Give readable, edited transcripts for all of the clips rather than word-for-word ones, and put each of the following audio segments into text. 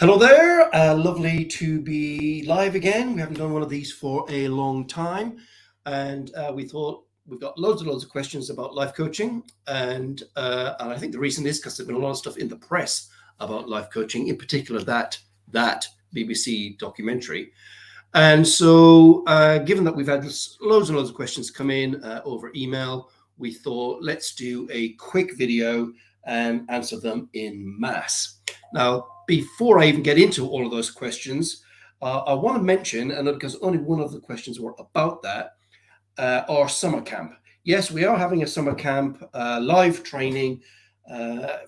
Hello there, lovely to be live again. We haven't done one of these for a long time, and we thought we've got loads of questions about life coaching, and I think the reason is because there's been a lot of stuff in the press about life coaching, in particular that BBC documentary. And so, given that we've had loads and loads of questions come in over email, we thought let's do a quick video and answer them in mass. Now, before I even get into all of those questions, I want to mention, and because only one of the questions were about that, our summer camp. Yes, we are having a summer camp, live training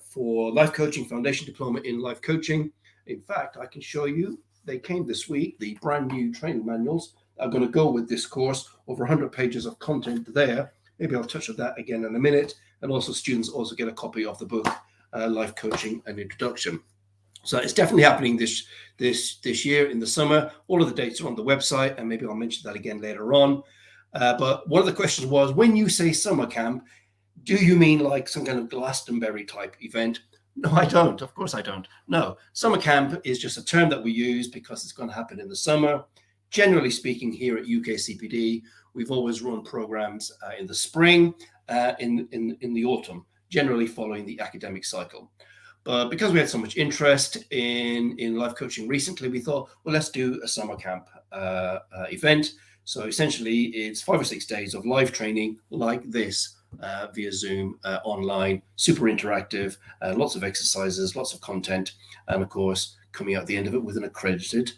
for Life Coaching Foundation Diploma in Life Coaching. In fact, I can show you, they came this week, the brand new training manuals are going to go with this course, over 100 pages of content there. Maybe I'll touch on that again in a minute. And also students also get a copy of the book, Life Coaching and Introduction. So it's definitely happening this year in the summer. All of the dates are on the website, and maybe I'll mention that again later on. But one of the questions was, when you say summer camp, do you mean like some kind of Glastonbury type event? No, I don't. Of course I don't. No, summer camp is just a term that we use because it's going to happen in the summer. Generally speaking, here at UKCPD, we've always run programs in the spring, in the autumn, generally following the academic cycle. But because we had so much interest in life coaching recently, we thought, well, let's do a summer camp event. So essentially, it's 5 or 6 days of live training like this via Zoom, online, super interactive, lots of exercises, lots of content, and of course, coming out at the end of it with an accredited,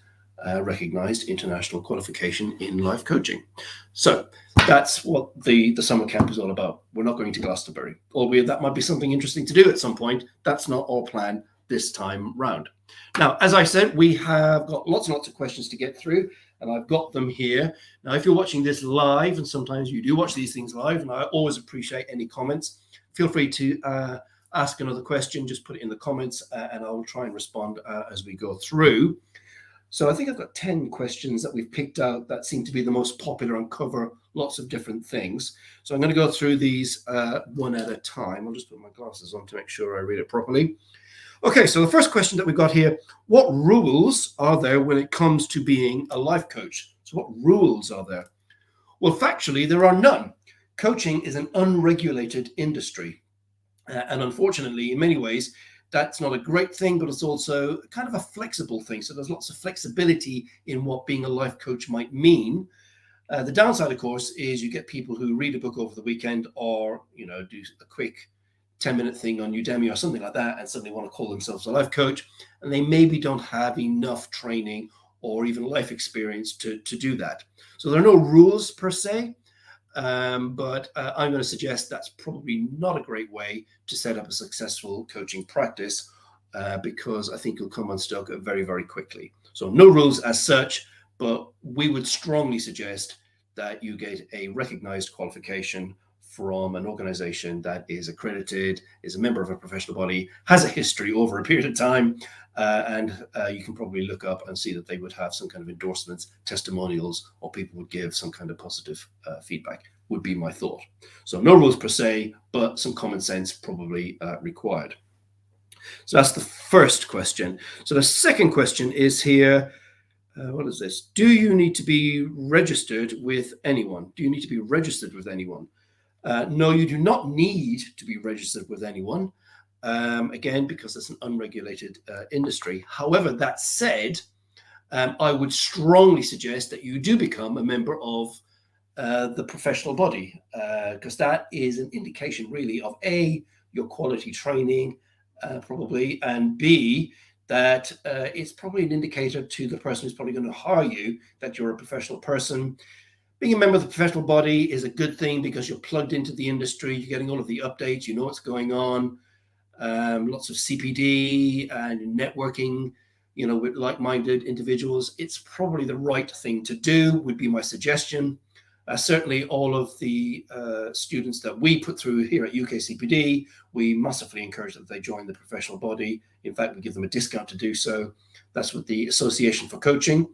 recognized international qualification in life coaching. So that's what the summer camp is all about. We're not going to Glastonbury, albeit that might be something interesting to do at some point. That's not our plan this time round. Now, as I said, we have got lots and lots of questions to get through, and I've got them here. Now, if you're watching this live, and sometimes you do watch these things live, and I always appreciate any comments, feel free to ask another question, just put it in the comments, and I will try and respond as we go through. So I think I've got 10 questions that we've picked out that seem to be the most popular and cover lots of different things. So I'm going to go through these one at a time. I'll just put my glasses on to make sure I read it properly. Okay, so the first question that we've got here, what rules are there when it comes to being a life coach? So what rules are there? Well, factually, there are none. Coaching is an unregulated industry. And unfortunately, in many ways, that's not a great thing, but it's also kind of a flexible thing. So there's lots of flexibility in what being a life coach might mean. The downside, of course, is you get people who read a book over the weekend or, do a quick 10-minute thing on Udemy or something like that, and suddenly want to call themselves a life coach, and they maybe don't have enough training or even life experience to do that. So there are no rules per se, but I'm going to suggest that's probably not a great way to set up a successful coaching practice because I think you'll come unstuck very, very quickly. So no rules as such, but we would strongly suggest that you get a recognized qualification from an organization that is accredited, is a member of a professional body, has a history over a period of time, and you can probably look up and see that they would have some kind of endorsements, testimonials, or people would give some kind of positive feedback, would be my thought. So no rules per se, but some common sense probably required. So that's the first question. So the second question is here, what is this? Do you need to be registered with anyone? Do you need to be registered with anyone? No, you do not need to be registered with anyone, again, because it's an unregulated industry. However, that said, I would strongly suggest that you do become a member of the professional body, because that is an indication really of A, your quality training, probably, and B, that it's probably an indicator to the person who's probably going to hire you that you're a professional person. Being a member of the professional body is a good thing because you're plugged into the industry, you're getting all of the updates, you know what's going on, lots of CPD and networking, with like-minded individuals. It's probably the right thing to do, would be my suggestion. Certainly all of the students that we put through here at UKCPD, we massively encourage that they join the professional body. In fact, we give them a discount to do so. That's what the Association for Coaching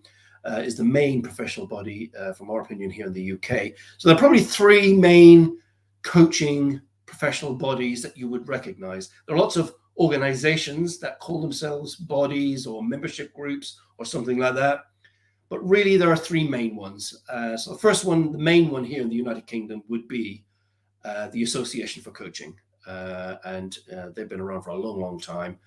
is the main professional body, from our opinion, here in the UK. So there are probably 3 main coaching professional bodies that you would recognize. There are lots of organizations that call themselves bodies or membership groups or something like that. But really, there are three main ones. So the first one, the main one here in the United Kingdom, would be the Association for Coaching. And they've been around for a long, long time.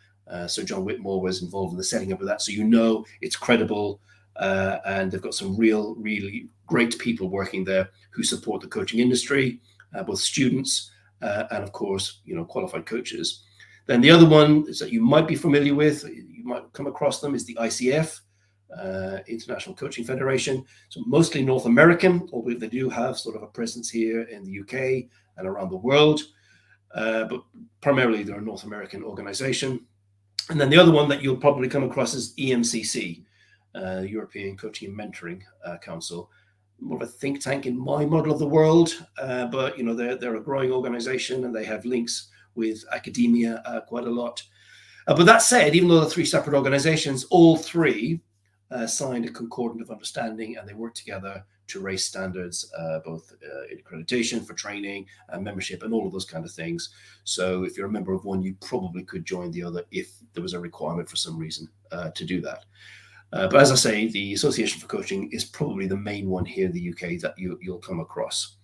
So John Whitmore was involved in the setting up of that. So you know it's credible, and they've got some really great people working there who support the coaching industry, both students and, of course, qualified coaches. Then the other one is that you might be familiar with, you might come across them, is the ICF, International Coaching Federation. So mostly North American, although they do have sort of a presence here in the UK and around the world. But primarily they're a North American organization. And then the other one that you'll probably come across is EMCC, European Coaching and Mentoring Council. More of a think tank in my model of the world, but they're a growing organization and they have links with academia quite a lot. But that said, even though they're three separate organizations, all three signed a concordant of understanding, and they work together to raise standards, both in accreditation for training and membership and all of those kind of things. So if you're a member of one, you probably could join the other if there was a requirement for some reason to do that. But as I say, the Association for Coaching is probably the main one here in the UK that you'll come across.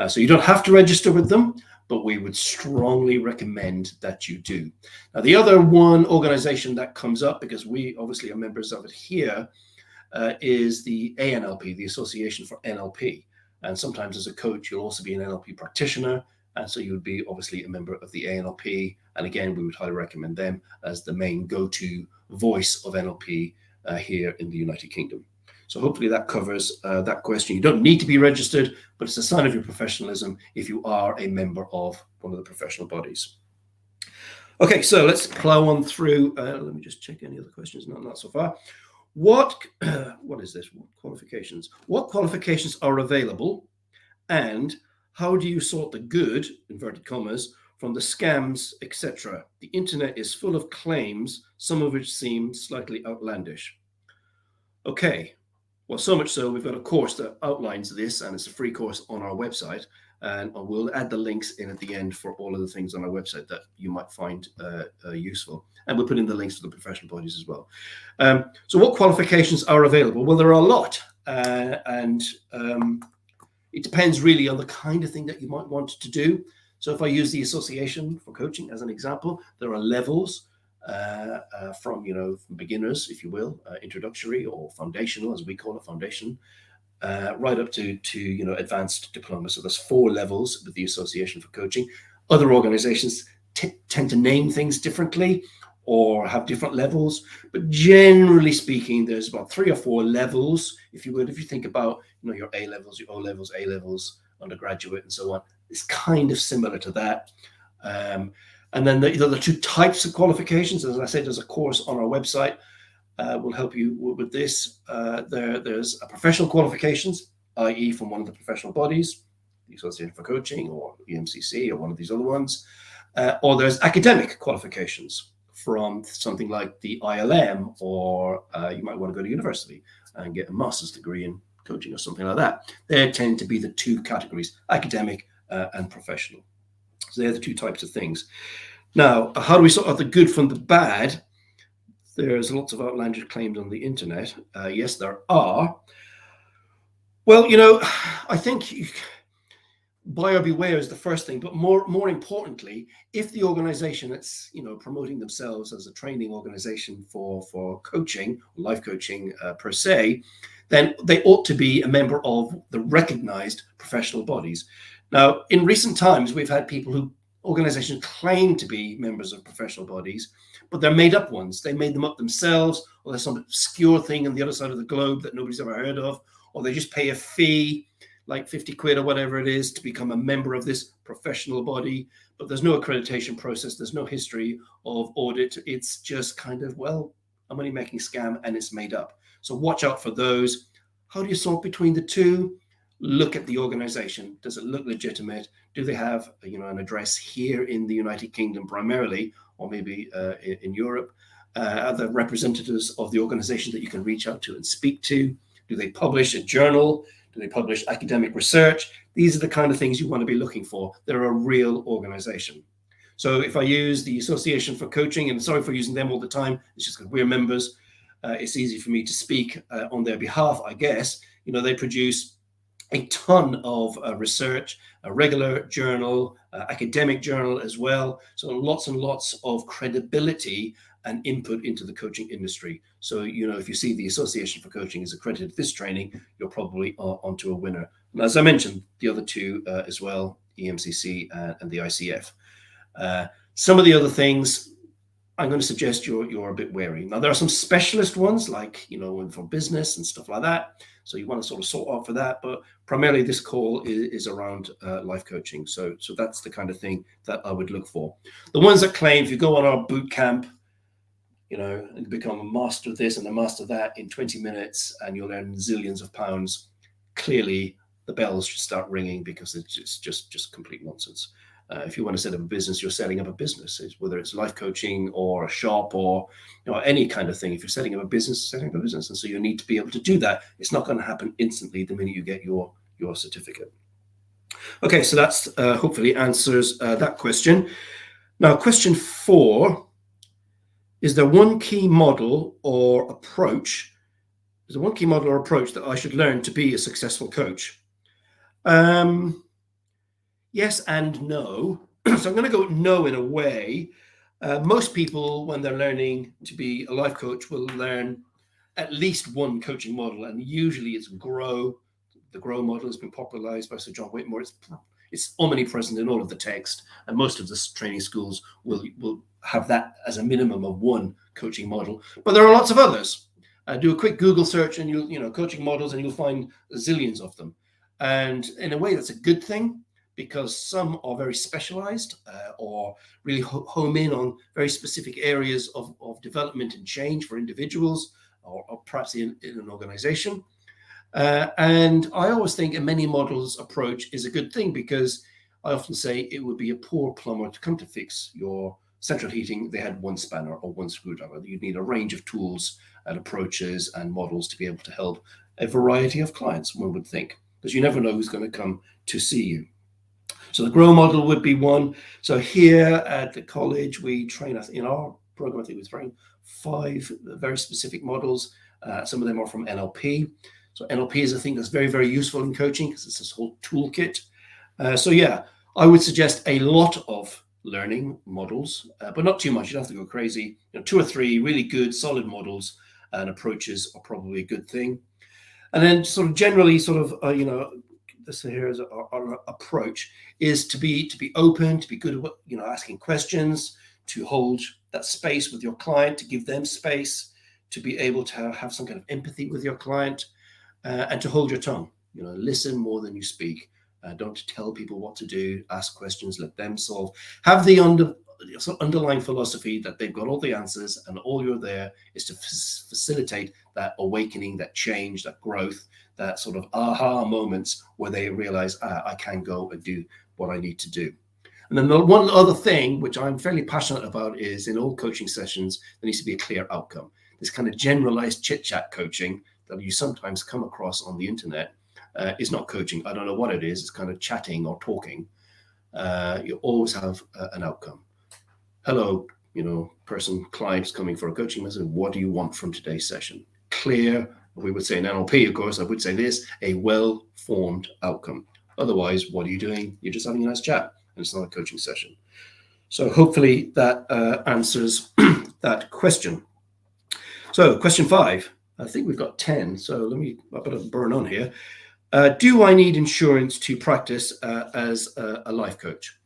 So you don't have to register with them, but we would strongly recommend that you do. Now, the other one organization that comes up, because we obviously are members of it here, is the ANLP, the Association for NLP. And sometimes as a coach, you'll also be an NLP practitioner. And so you would be obviously a member of the ANLP. And again, we would highly recommend them as the main go-to voice of NLP here in the United Kingdom. So hopefully that covers that question. You don't need to be registered, but it's a sign of your professionalism if you are a member of one of the professional bodies. Okay, so let's plow on through. Let me just check any other questions. No, not so far. What is this? What qualifications? What qualifications are available, and how do you sort the good, inverted commas, from the scams, etc.? The internet is full of claims, some of which seem slightly outlandish. Okay, well, so much so we've got a course that outlines this, and it's a free course on our website, and we'll add the links in at the end for all of the things on our website that you might find useful, and we'll put in the links for the professional bodies as well. So what qualifications are available? Well, there are a lot, and it depends really on the kind of thing that you might want to do. So if I use the Association for Coaching as an example, there are levels from beginners, if you will, introductory or foundational, as we call it, foundation, right up to advanced diploma. So there's 4 levels with the Association for Coaching. Other organizations tend to name things differently or have different levels, but generally speaking, there's about 3 or 4 levels, if you would. If you think about your A levels, your O levels, A levels, undergraduate, and so on, it's kind of similar to that. And then the 2 types of qualifications, as I said, there's a course on our website. Will help you with this. There's a professional qualifications, i.e. from one of the professional bodies, the Association for Coaching or EMCC or one of these other ones, or there's academic qualifications from something like the ILM, or you might want to go to university and get a master's degree in coaching or something like that. They tend to be the 2 categories, academic and professional. So they're the 2 types of things. Now, how do we sort out the good from the bad? There's lots of outlandish claims on the internet. Yes, there are. Well, I think buyer beware is the first thing, but more importantly, if the organization that's promoting themselves as a training organization for coaching, life coaching per se, then they ought to be a member of the recognized professional bodies. Now, in recent times, we've had organizations claim to be members of professional bodies, but they're made up ones. They made them up themselves, or there's some obscure thing on the other side of the globe that nobody's ever heard of, or they just pay a fee, like 50 quid or whatever it is, to become a member of this professional body. But there's no accreditation process. There's no history of audit. It's just kind of, a money-making scam, and it's made up. So watch out for those. How do you sort between the 2? Look at the organization. Does it look legitimate? Do they have an address here in the United Kingdom primarily, or maybe in Europe? Are there representatives of the organization that you can reach out to and speak to? Do they publish a journal? Do they publish academic research? These are the kind of things you want to be looking for. They're a real organization. So if I use the Association for Coaching, and sorry for using them all the time, it's just because we're members, it's easy for me to speak on their behalf, I guess. They produce a ton of research, a regular journal, academic journal as well. So lots and lots of credibility and input into the coaching industry. So, if you see the Association for Coaching is accredited this training, you're probably onto a winner. And as I mentioned, the other two as well, EMCC and the ICF. Some of the other things, I'm going to suggest you're a bit wary. Now, there are some specialist ones like, for business and stuff like that. So you want to sort of sort out for that. But primarily this call is around life coaching. So that's the kind of thing that I would look for. The ones that claim if you go on our boot camp, and become a master of this and a master of that in 20 minutes and you'll earn zillions of pounds, clearly the bells should start ringing, because it's just complete nonsense. If you want to set up a business, you're setting up a business, whether it's life coaching or a shop or any kind of thing. If you're setting up a business, setting up a business. And so you need to be able to do that. It's not going to happen instantly the minute you get your certificate. Okay, so that's hopefully answers that question. Now, question 4, is there one key model or approach? Is there one key model or approach that I should learn to be a successful coach? Yes and no. So I'm going to go no in a way. Most people, when they're learning to be a life coach, will learn at least one coaching model, and usually it's GROW. The GROW model has been popularized by Sir John Whitmore. It's omnipresent in all of the text, and most of the training schools will have that as a minimum of one coaching model. But there are lots of others. Do a quick Google search, and you'll coaching models, and you'll find zillions of them. And in a way, that's a good thing, because some are very specialized or really home in on very specific areas of development and change for individuals or perhaps in an organization. And I always think a many models approach is a good thing, because I often say it would be a poor plumber to come to fix your central heating. They had one spanner or one screwdriver. You'd need a range of tools and approaches and models to be able to help a variety of clients, one would think, because you never know who's going to come to see you. So the GROW model would be one. So here at the college, we train, in our program, I think we train 5 very specific models. Some of them are from NLP. So NLP is a thing that's very, very useful in coaching, because it's this whole toolkit. So yeah, I would suggest a lot of learning models, but not too much. You don't have to go crazy. 2 or 3 really good, solid models and approaches are probably a good thing. And then sort of generally this here is our approach is to be open, to be good at asking questions, to hold that space with your client, to give them space, to be able to have some kind of empathy with your client, and to hold your tongue. Listen more than you speak. Don't tell people what to do. Ask questions, let them solve. Have the underlying philosophy that they've got all the answers, and all you're there is to facilitate that awakening, that change, that growth, that sort of aha moments where they realize, I can go and do what I need to do. And then the one other thing, which I'm fairly passionate about, is in all coaching sessions, there needs to be a clear outcome. This kind of generalized chit-chat coaching that you sometimes come across on the internet is not coaching. I don't know what it is. It's kind of chatting or talking. You always have an outcome. Hello, client's coming for a coaching message. What do you want from today's session? Clear. We would say in NLP, of course, I would say this, a well-formed outcome. Otherwise, what are you doing? You're just having a nice chat, and it's not a coaching session. So hopefully that answers that question. So question 5, I think we've got 10. So I better burn on here. Do I need insurance to practice as a life coach?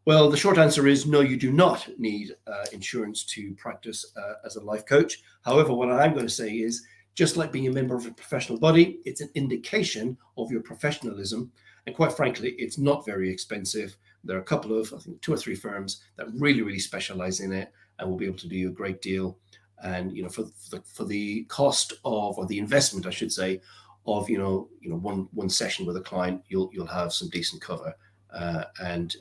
Well, the short answer is no, you do not need insurance to practice as a life coach. However, what I'm going to say is, just like being a member of a professional body, it's an indication of your professionalism. And quite frankly, it's not very expensive. There are a couple of, I think 2 or 3 firms that really, really specialize in it and will be able to do you a great deal. And, for the cost of, or the investment, I should say, of, one session with a client, you'll have some decent cover. And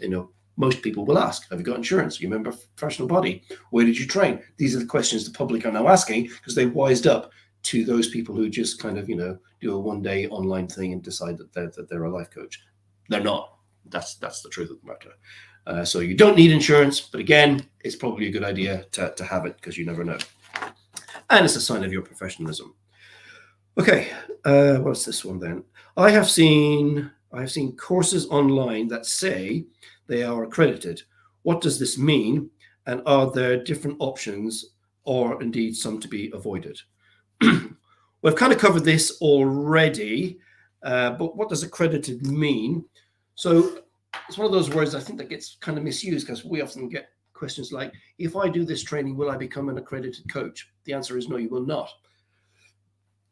most people will ask, have you got insurance? Are you a member of a professional body? Where did you train? These are the questions the public are now asking, because they've wised up to those people who just kind of, do a one-day online thing and decide that they're a life coach. They're not. That's the truth of the matter. So you don't need insurance, but again, it's probably a good idea to have it, because you never know. And it's a sign of your professionalism. Okay, what's this one then? I have seen courses online that say they are accredited. What does this mean? And are there different options, or indeed some to be avoided? We've kind of covered this already, but what does accredited mean? So it's one of those words I think that gets kind of misused, because we often get questions like, if I do this training, will I become an accredited coach? The answer is no, you will not.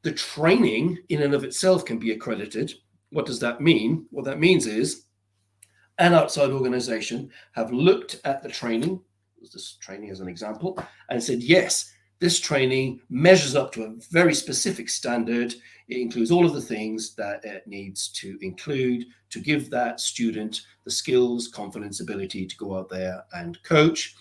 The training in and of itself can be accredited. What does that mean? What that means is an outside organization have looked at the training, this training as an example, and said, yes, this training measures up to a very specific standard. It includes all of the things that it needs to include to give that student the skills, confidence, ability to go out there and coach.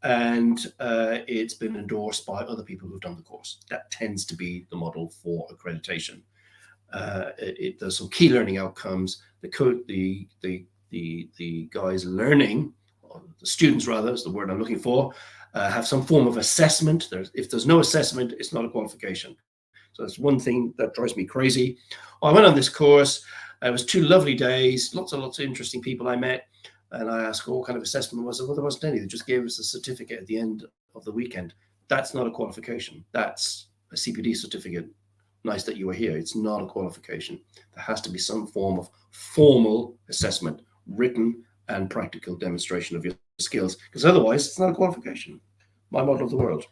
And it's been endorsed by other people who've done the course. That tends to be the model for accreditation. There's some key learning outcomes. The guys learning, or the students rather, is the word I'm looking for, have some form of assessment. If there's no assessment, it's not a qualification. So that's one thing that drives me crazy. I went on this course. It was 2 lovely days, lots of interesting people I met. And I asked what kind of assessment was it. Well, there wasn't any. They just gave us a certificate at the end of the weekend. That's not a qualification. That's a CPD certificate. Nice that you were here. It's not a qualification. There has to be some form of formal assessment, written and practical demonstration of your skills, because otherwise it's not a qualification. My model of the world.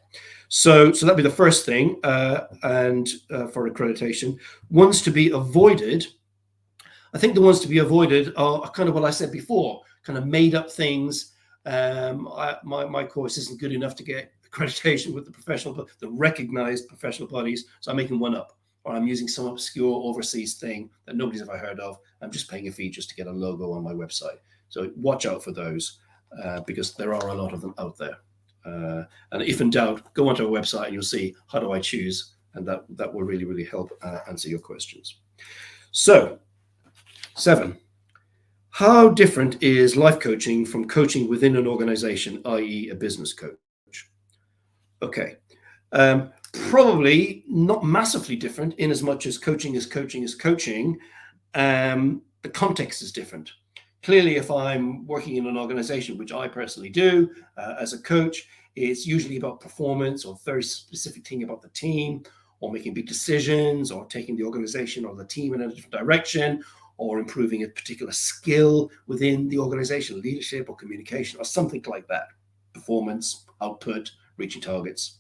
So that'd be the first thing. And for accreditation, ones to be avoided. I think the ones to be avoided are kind of what I said before, kind of made up things. My course isn't good enough to get accreditation with the recognized professional bodies, so I'm making one up, or I'm using some obscure overseas thing that nobody's ever heard of. I'm just paying a fee just to get a logo on my website. So watch out for those, because there are a lot of them out there. And if in doubt, go onto our website and you'll see, how do I choose? And that will really, really help answer your questions. So 7, how different is life coaching from coaching within an organization, i.e. a business coach? Okay, probably not massively different, in as much as coaching is coaching is coaching. The context is different. Clearly, if I'm working in an organization, which I personally do as a coach, it's usually about performance, or very specific thing about the team, or making big decisions, or taking the organization or the team in a different direction, or improving a particular skill within the organization, leadership or communication, or something like that. Performance, output, reaching targets.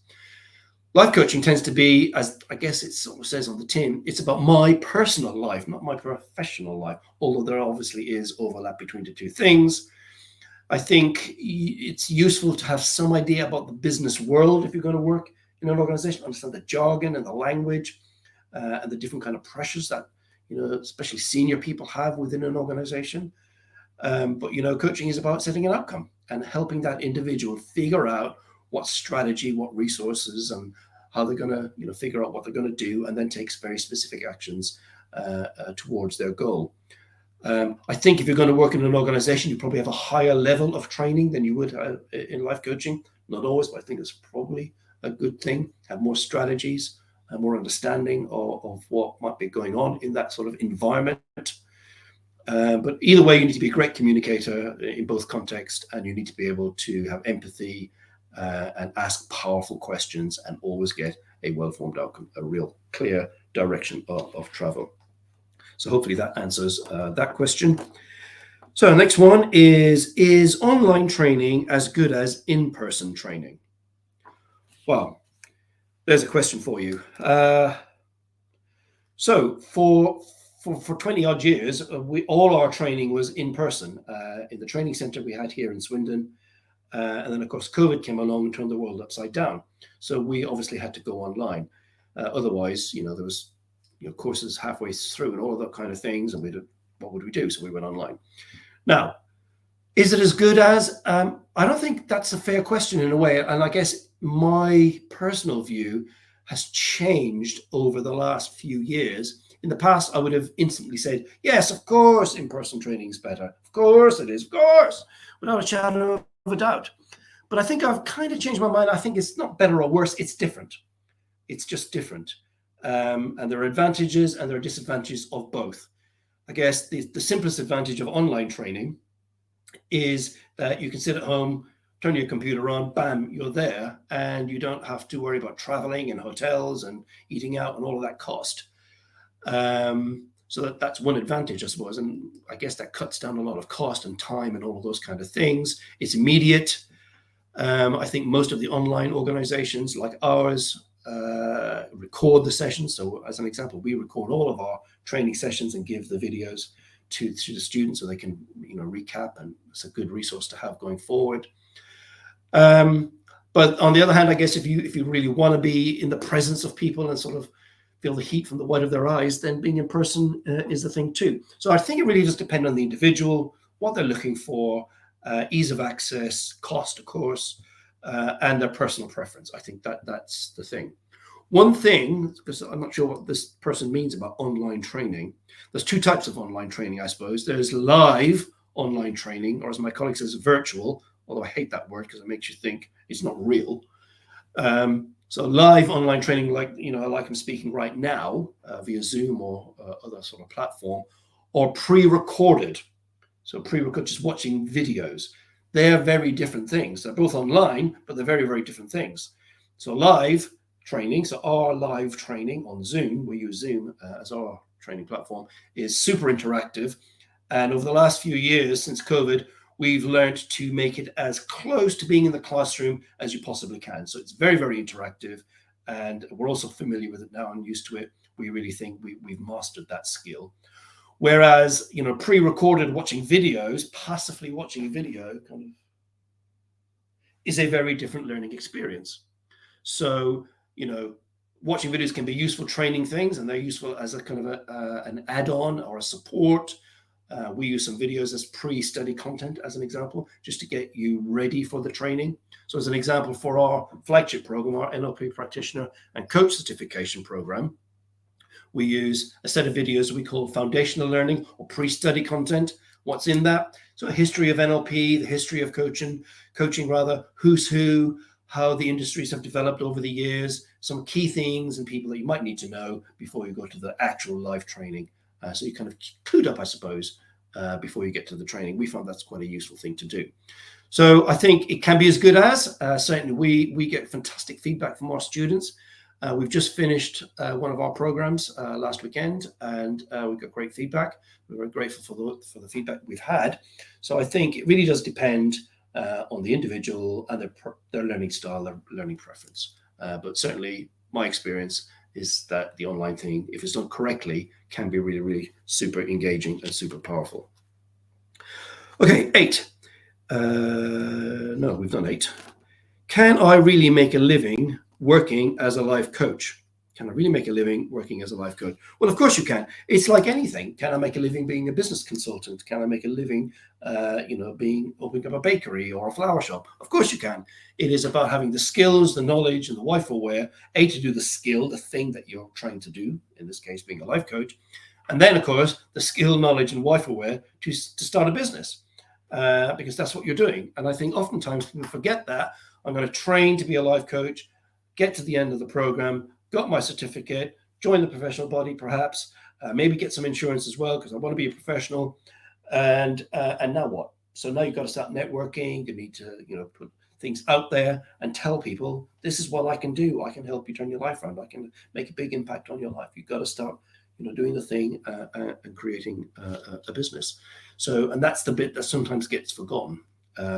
Life coaching tends to be, as I guess it sort of says on the tin, it's about my personal life, not my professional life, although there obviously is overlap between the two things. I think it's useful to have some idea about the business world if you're going to work in an organization, understand the jargon and the language and the different kind of pressures that, especially senior people have within an organization. But coaching is about setting an outcome and helping that individual figure out what strategy, what resources, and how they're going to, figure out what they're going to do, and then take very specific actions towards their goal. I think if you're going to work in an organization, you probably have a higher level of training than you would in life coaching. Not always, but I think it's probably a good thing. Have more strategies and more understanding of what might be going on in that sort of environment. But either way, you need to be a great communicator in both contexts, and you need to be able to have empathy and ask powerful questions, and always get a well-formed outcome, a real clear direction of travel. So hopefully that answers that question. So the next one is online training as good as in-person training? Well, there's a question for you. So for 20 odd years, all our training was in person in the training center we had here in Swindon. And then, of course, COVID came along and turned the world upside down. So we obviously had to go online. Otherwise, there was courses halfway through and all of that kind of things. And what would we do? So we went online. Now, is it as good as? I don't think that's a fair question in a way. And I guess my personal view has changed over the last few years In the past, I would have instantly said, yes, of course, in-person training is better. Of course it is, of course, without a shadow of a doubt. But I think I've kind of changed my mind. I think it's not better or worse, it's different. It's just different. And there are advantages and there are disadvantages of both. I guess the simplest advantage of online training is that you can sit at home, turn your computer on, bam, you're there, and you don't have to worry about traveling and hotels and eating out and all of that cost. So that's one advantage, I suppose. And I guess that cuts down a lot of cost and time and all of those kind of things. It's immediate. I think most of the online organizations like ours record the sessions. So as an example, we record all of our training sessions and give the videos to the students so they can, recap, and it's a good resource to have going forward. But on the other hand, I guess if you really want to be in the presence of people and sort of feel the heat from the white of their eyes, then being in person is the thing too. So I think it really does depend on the individual, what they're looking for, ease of access, cost, of course, and their personal preference. I think that's the thing. One thing, because I'm not sure what this person means about online training, there's two types of online training, I suppose. There's live online training, or as my colleague says, virtual, although I hate that word because it makes you think it's not real. So live online training, like I'm speaking right now via Zoom or other sort of platform, or pre-recorded. So pre-recorded, just watching videos. They're very different things. They're both online, but they're very, very different things. So live training, so our live training on Zoom, we use Zoom as our training platform, is super interactive. And over the last few years since COVID, we've learned to make it as close to being in the classroom as you possibly can. So it's very, very interactive. And we're also familiar with it now and used to it. We really think we've mastered that skill. Whereas, pre-recorded watching videos, passively watching a video kind of is a very different learning experience. So, watching videos can be useful training things, and they're useful as a kind of an add-on or a support. We use some videos as pre-study content, as an example, just to get you ready for the training. So as an example, for our flagship program, our NLP practitioner and coach certification program, we use a set of videos we call foundational learning or pre-study content. What's in that? So a history of NLP, the history of coaching rather, who's who, how the industries have developed over the years, some key things and people that you might need to know before you go to the actual live training. So you kind of clued up, I suppose, before you get to the training. We found that's quite a useful thing to do. So I think it can be as good as, certainly we get fantastic feedback from our students. We've just finished one of our programs last weekend, and we got great feedback. We're very grateful for the feedback we've had. So I think it really does depend on the individual and their learning style, their learning preference. But certainly my experience is that the online thing, if it's done correctly, can be really, really super engaging and super powerful. Okay, 8. No, we've done 8. Can I really make a living working as a life coach? Can I really make a living working as a life coach? Well, of course you can. It's like anything. Can I make a living being a business consultant? Can I make a living, opening up a bakery or a flower shop? Of course you can. It is about having the skills, the knowledge, and the life aware, to do the skill, the thing that you're trying to do, in this case, being a life coach. And then, of course, the skill, knowledge, and life aware to start a business, because that's what you're doing. And I think oftentimes people forget that. I'm going to train to be a life coach, get to the end of the program, got my certificate, join the professional body, perhaps, maybe get some insurance as well, because I want to be a professional. And now what? So now you've got to start networking. You need to, put things out there and tell people, this is what I can do. I can help you turn your life around. I can make a big impact on your life. You've got to start, doing the thing and creating a business. So, and that's the bit that sometimes gets forgotten.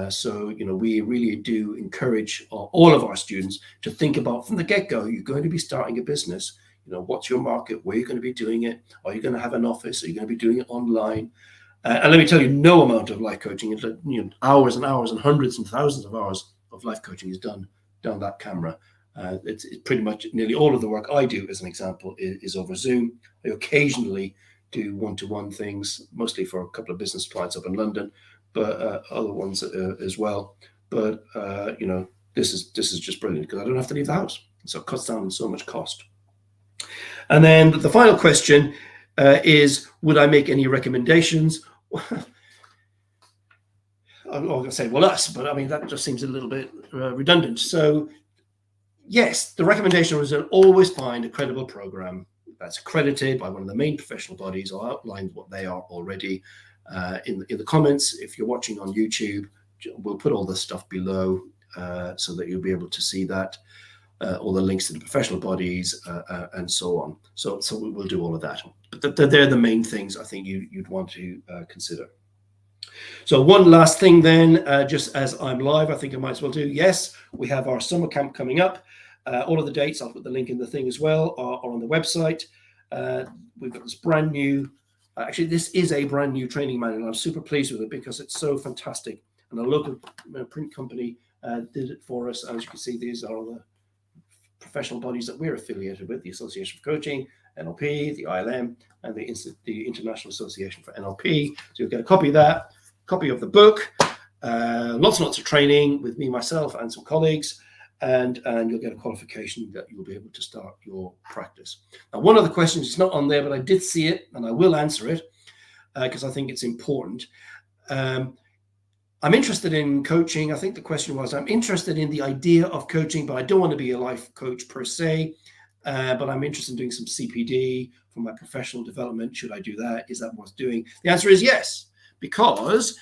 So, we really do encourage all of our students to think about from the get-go, you're going to be starting a business. What's your market? Where are you going to be doing it? Are you going to have an office? Are you going to be doing it online? And let me tell you, no amount of life coaching, hours and hours and hundreds and thousands of hours of life coaching is done down that camera. It's pretty much nearly all of the work I do, as an example, is over Zoom. I occasionally do one-to-one things, mostly for a couple of business clients up in London, but other ones as well. But this is just brilliant because I don't have to leave the house, so it cuts down on so much cost. And then the final question: is, would I make any recommendations? I'm not going to say, well, us, but I mean, that just seems a little bit redundant. So yes, the recommendation was to always find a credible program that's accredited by one of the main professional bodies. I'll outline what they are already in the comments. If you're watching on YouTube, we'll put all the stuff below so that you'll be able to see that, all the links to the professional bodies and so on. So we'll do all of that. But they're the main things I think you'd want to consider. So one last thing then, just as I'm live, I think I might as well do. Yes, we have our summer camp coming up. All of the dates, I'll put the link in the thing as well, are on the website. We've got this brand new, actually this is a brand new training manual, and I'm super pleased with it because it's so fantastic. And a local print company did it for us. As you can see, these are all the professional bodies that we're affiliated with: the Association for Coaching, NLP, the ILM, and the International Association for NLP. So you'll get a copy of that, copy of the book, lots and lots of training with me, myself, and some colleagues, and you'll get a qualification that you'll be able to start your practice. Now, one of the questions is not on there, but I did see it, and I will answer it because I think it's important. I'm interested in coaching. I think the question was, I'm interested in the idea of coaching, but I don't want to be a life coach per se. But I'm interested in doing some CPD for my professional development. Should I do that? Is that worth doing? The answer is yes, because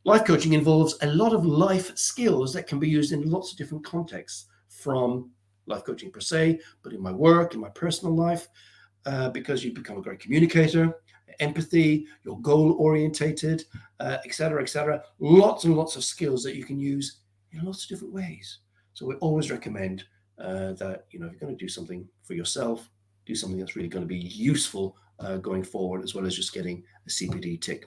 life coaching involves a lot of life skills that can be used in lots of different contexts, from life coaching per se, but in my work, in my personal life, because you become a great communicator, empathy, you're goal orientated, etc., etc. Lots and lots of skills that you can use in lots of different ways. So we always recommend that, if you're going to do something for yourself, do something that's really going to be useful going forward, as well as just getting a CPD tick.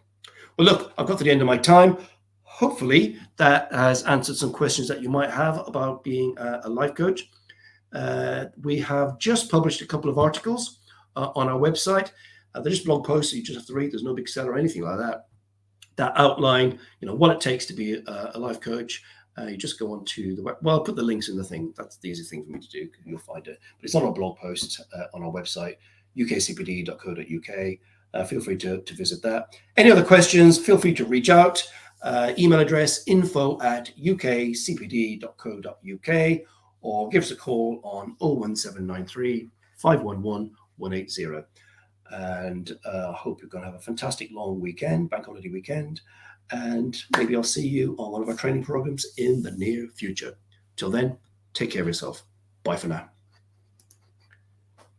Well, look, I've got to the end of my time. Hopefully that has answered some questions that you might have about being a life coach. We have just published a couple of articles on our website. They're just blog posts that you just have to read. There's no big sell or anything like that. That outline, what it takes to be a life coach. You just go on to the web. Well, I'll put the links in the thing. That's the easy thing for me to do. You'll find it. But it's on our blog post on our website, UKCPD.co.uk. Feel free to visit that. Any other questions, feel free to reach out. Email address info@ukcpd.co.uk, or give us a call on 01793 511 180. And I hope you're going to have a fantastic long weekend, bank holiday weekend. And maybe I'll see you on one of our training programs in the near future. Till then, take care of yourself. Bye for now.